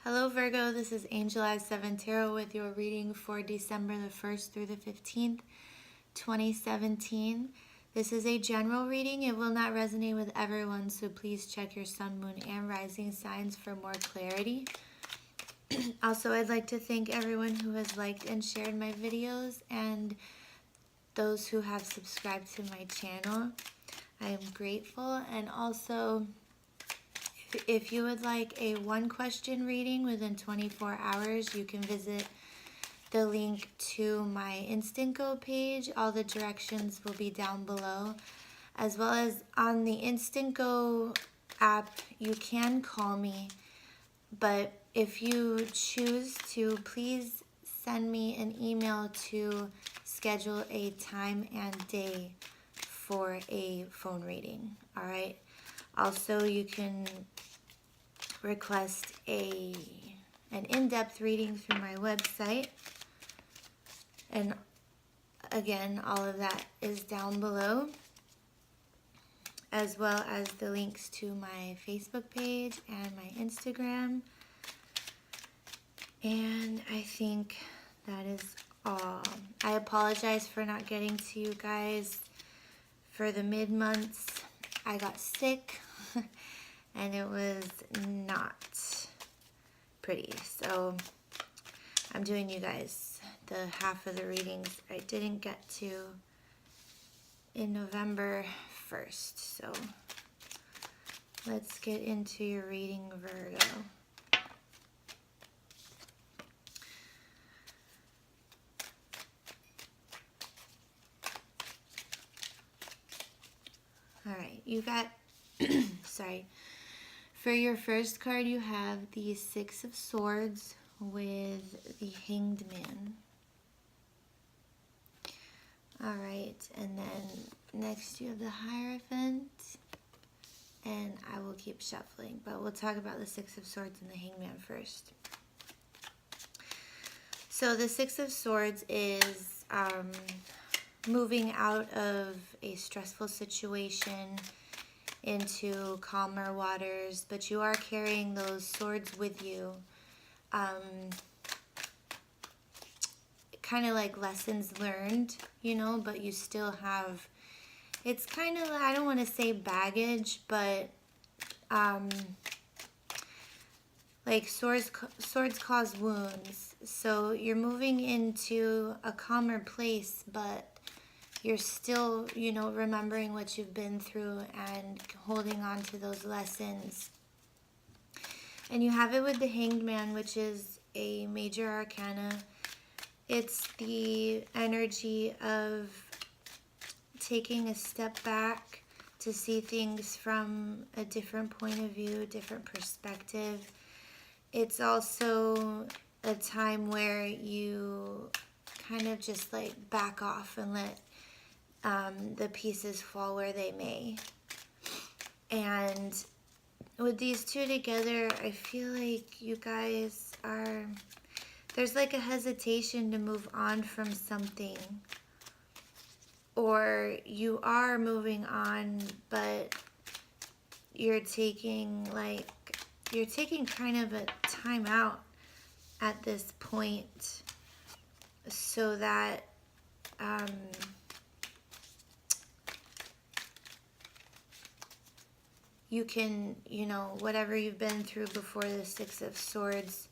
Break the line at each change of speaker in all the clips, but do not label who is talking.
Hello Virgo, this is Angel Eyes 7 Tarot with your reading for December the 1st through the 15th, 2017. This is a general reading. It will not resonate with everyone, so please check your sun, moon, and rising signs for more clarity. Also, I'd like to thank everyone who has liked and shared my videos and those who have subscribed to my channel. I am grateful. And also, if you would like a one question reading within 24 hours, you can visit the link to my Instantgo page. All the directions will be down below. As well as on the Instantgo app, you can call me. But if you choose to, please send me an email to schedule a time and day for a phone reading. All right. Also, you can request an in-depth reading through my website. And again, all of that is down below, as well as the links to my Facebook page and my Instagram. And I think that is all. I apologize for not getting to you guys for the mid-months. I got sick and it was not pretty. So I'm doing you guys the half of the readings I didn't get to in November 1st. So let's get into your reading, Virgo. All right, you got, sorry. For your first card, you have the Six of Swords with the Hanged Man. All right, and then next you have the Hierophant, and I will keep shuffling, but we'll talk about the Six of Swords and the Hanged Man first. So the Six of Swords is moving out of a stressful situation into calmer waters, but you are carrying those swords with you. Kind of like lessons learned, you know, but you still have, it's kind of, I don't want to say baggage, but like swords cause wounds. So you're moving into a calmer place, but you're still, you know, remembering what you've been through and holding on to those lessons. And you have it with the Hanged Man, which is a major arcana. It's the energy of taking a step back to see things from a different point of view, different perspective. It's also a time where you kind of just like back off and let the pieces fall where they may. And with these two together, I feel like you guys are, there's like a hesitation to move on from something, or you are moving on, but you're taking kind of a time out at this point so that you can, you know, whatever you've been through before the Six of Swords,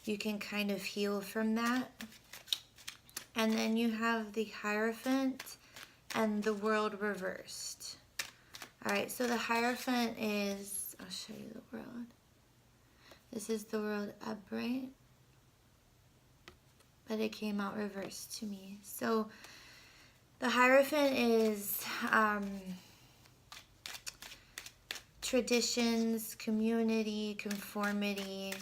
you can kind of heal from that. And then you have the Hierophant and the World reversed. All right, so the Hierophant is, I'll show you the World. This is the World upright, but it came out reversed to me. So the Hierophant is traditions, community, conformity.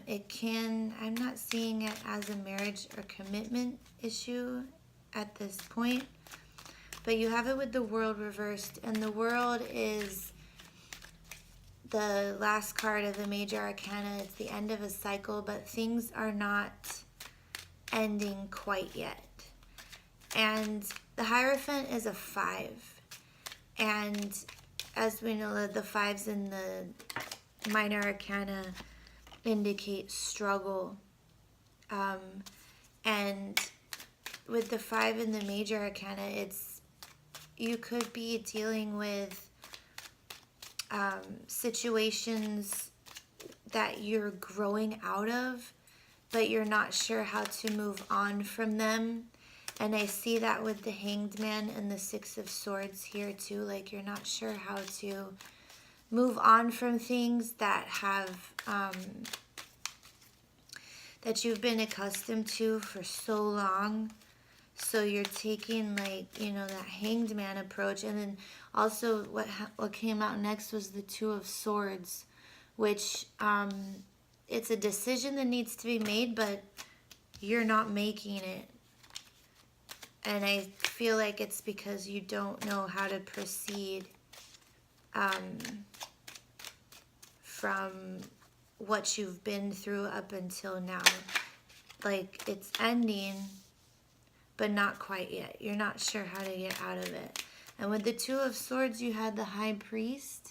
It can, I'm not seeing it as a marriage or commitment issue at this point, but you have it with the World reversed, and the World is the last card of the major arcana. It's the end of a cycle, but things are not ending quite yet. And the Hierophant is a 5, and as we know, the 5s in the minor arcana indicate struggle. And with the 5 in the major arcana, you could be dealing with situations that you're growing out of, but you're not sure how to move on from them. And I see that with the Hanged Man and the 6 of Swords here too. Like, you're not sure how to move on from things that have that you've been accustomed to for so long. So you're taking, like, you know, that Hanged Man approach. And then also what came out next was the 2 of Swords, which it's a decision that needs to be made, but you're not making it. And I feel like it's because you don't know how to proceed from what you've been through up until now. Like, it's ending, but not quite yet. You're not sure how to get out of it. And with the 2 of Swords, you had the High Priestess.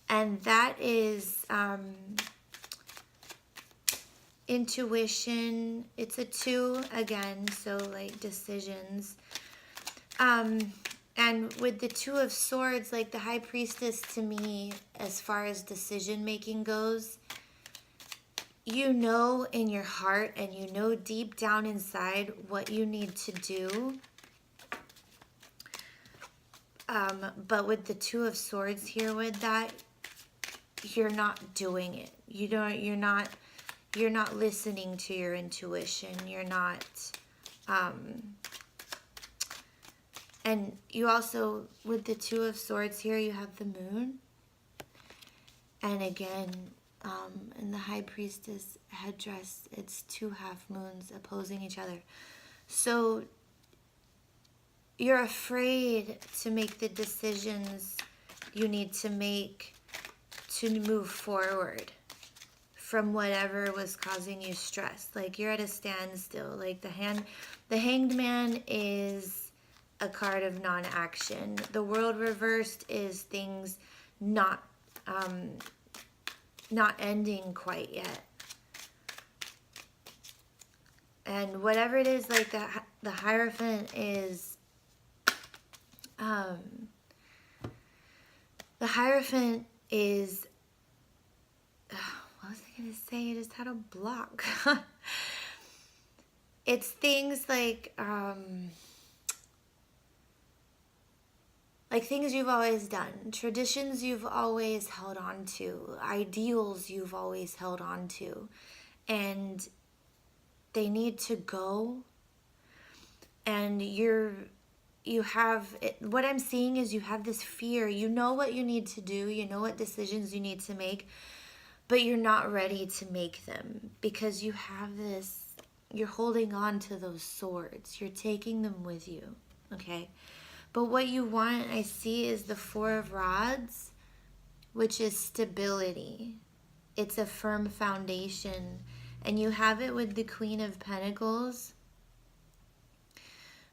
And that is intuition. It's a 2 again, so like decisions. And with the 2 of Swords, like the High Priestess, to me, as far as decision making goes, you know in your heart and you know deep down inside what you need to do. But with the 2 of Swords here, with that, you're not doing it. You're not listening to your intuition. You're not, and you also, with the 2 of Swords here, you have the Moon. And again, in the High Priestess headdress, it's 2 half moons opposing each other. So you're afraid to make the decisions you need to make to move forward from whatever was causing you stress. Like, you're at a standstill. Like, the Hanged Man is a card of non-action. The World reversed is things not ending quite yet. And whatever it is, like the Hierophant is the Hierophant is what was I gonna say? I just had a block. It's things like things you've always done, traditions you've always held on to, ideals you've always held on to, and they need to go. And what I'm seeing is you have this fear. You know what you need to do, you know what decisions you need to make, but you're not ready to make them because you have this, you're holding on to those swords. You're taking them with you, okay? But what you want, I see, is the 4 of Rods, which is stability. It's a firm foundation. And you have it with the Queen of Pentacles,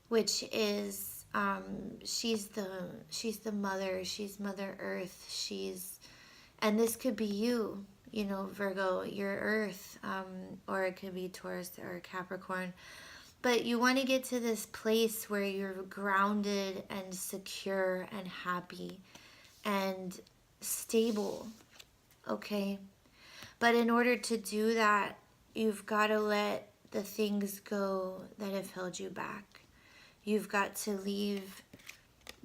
which is, she's the mother. She's Mother Earth. And this could be you, you know, Virgo, your Earth, or it could be Taurus or Capricorn. But you want to get to this place where you're grounded and secure and happy and stable, okay? But in order to do that, you've got to let the things go that have held you back. You've got to leave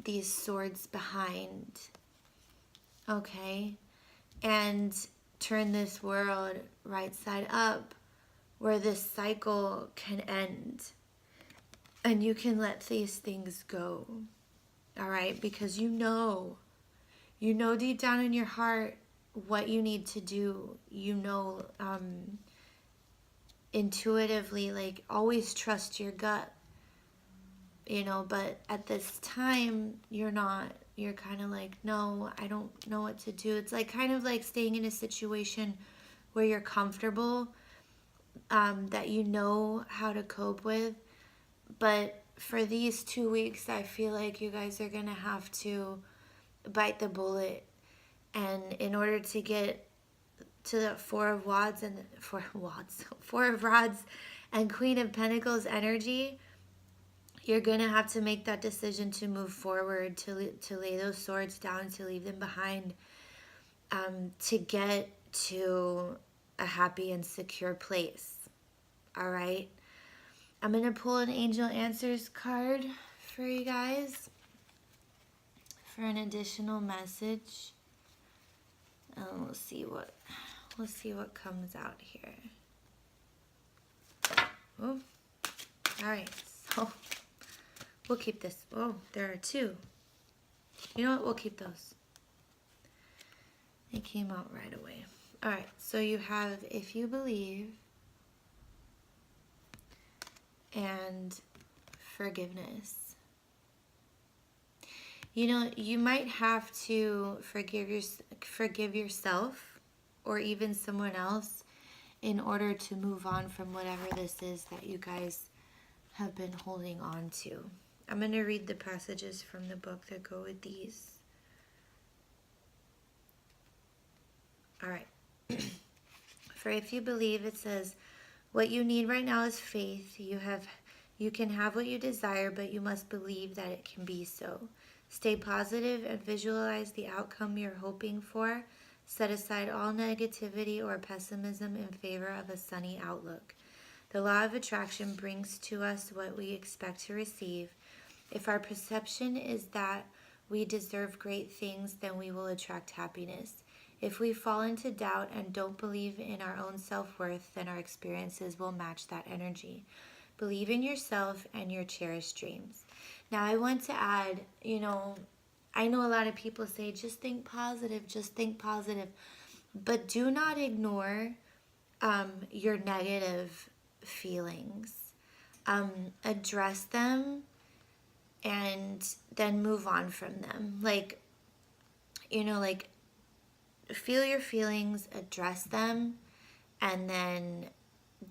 these swords behind, okay? And turn this world right side up, where this cycle can end and you can let these things go, all right? Because you know deep down in your heart what you need to do. You know, intuitively, like, always trust your gut, you know, but at this time, you're kind of like, no, I don't know what to do. It's like kind of like staying in a situation where you're comfortable, that you know how to cope with. But for these 2 weeks, I feel like you guys are going to have to bite the bullet And in order to get to the Four of Rods Four of Rods and Queen of Pentacles energy, you're going to have to make that decision to move forward, to lay those swords down, to leave them behind, to get to a happy and secure place. All right? I'm going to pull an Angel Answers card for you guys for an additional message. We'll see what comes out here. Oh, all right. So we'll keep this. Oh, there are two. You know what? We'll keep those. They came out right away. All right. So you have If You Believe and Forgiveness. You know, you might have to forgive yourself or even someone else in order to move on from whatever this is that you guys have been holding on to. I'm going to read the passages from the book that go with these. All right. For If You Believe, it says, what you need right now is faith. You can have what you desire, but you must believe that it can be so. Stay positive and visualize the outcome you're hoping for. Set aside all negativity or pessimism in favor of a sunny outlook. The law of attraction brings to us what we expect to receive. If our perception is that we deserve great things, then we will attract happiness. If we fall into doubt and don't believe in our own self-worth, then our experiences will match that energy. Believe in yourself and your cherished dreams. Now, I want to add, you know, I know a lot of people say, just think positive, but do not ignore your negative feelings. Address them and then move on from them. Like, you know, like, feel your feelings, address them, and then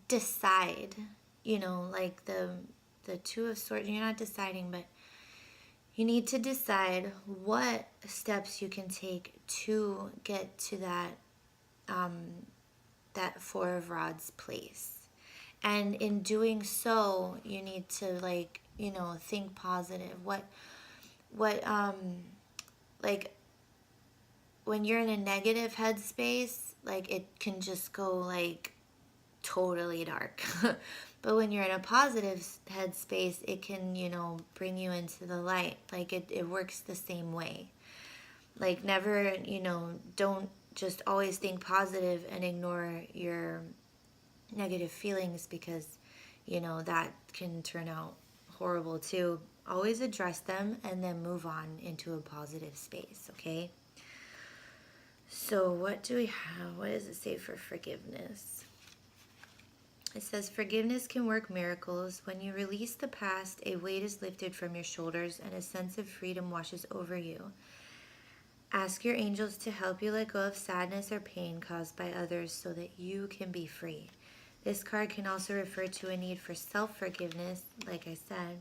decide, you know, like the Two of Swords, you're not deciding, but you need to decide what steps you can take to get to that Four of Rods place. And in doing so, you need to, like, you know, think positive. Like, when you're in a negative headspace, like, it can just go, like, totally dark. But when you're in a positive headspace, it can, you know, bring you into the light. Like, it works the same way. Like, never, you know, don't just always think positive and ignore your negative feelings, because, you know, that can turn out horrible too. Always address them and then move on into a positive space, okay? So what do we have? What does it say for forgiveness? It says, forgiveness can work miracles. When you release the past, a weight is lifted from your shoulders and a sense of freedom washes over you. Ask your angels to help you let go of sadness or pain caused by others so that you can be free. This card can also refer to a need for self-forgiveness. Like I said,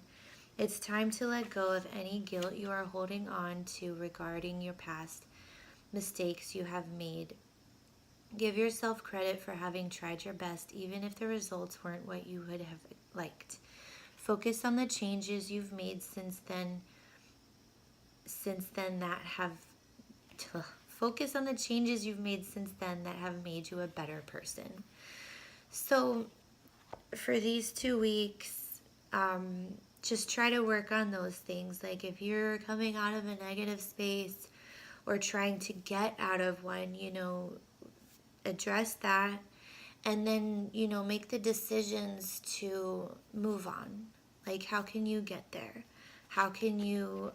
it's time to let go of any guilt you are holding on to regarding your past mistakes you have made. Give yourself credit for having tried your best, even if the results weren't what you would have liked. Focus on the changes you've made since then that have made you a better person. So for these 2 weeks, just try to work on those things. Like, if you're coming out of a negative space or trying to get out of one, you know, address that, and then, you know, make the decisions to move on. Like, how can you get there? How can you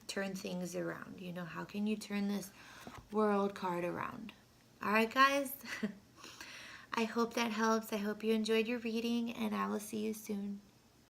turn things around? You know, how can you turn this World card around? All right, guys. I hope that helps. I hope you enjoyed your reading, and I will see you soon.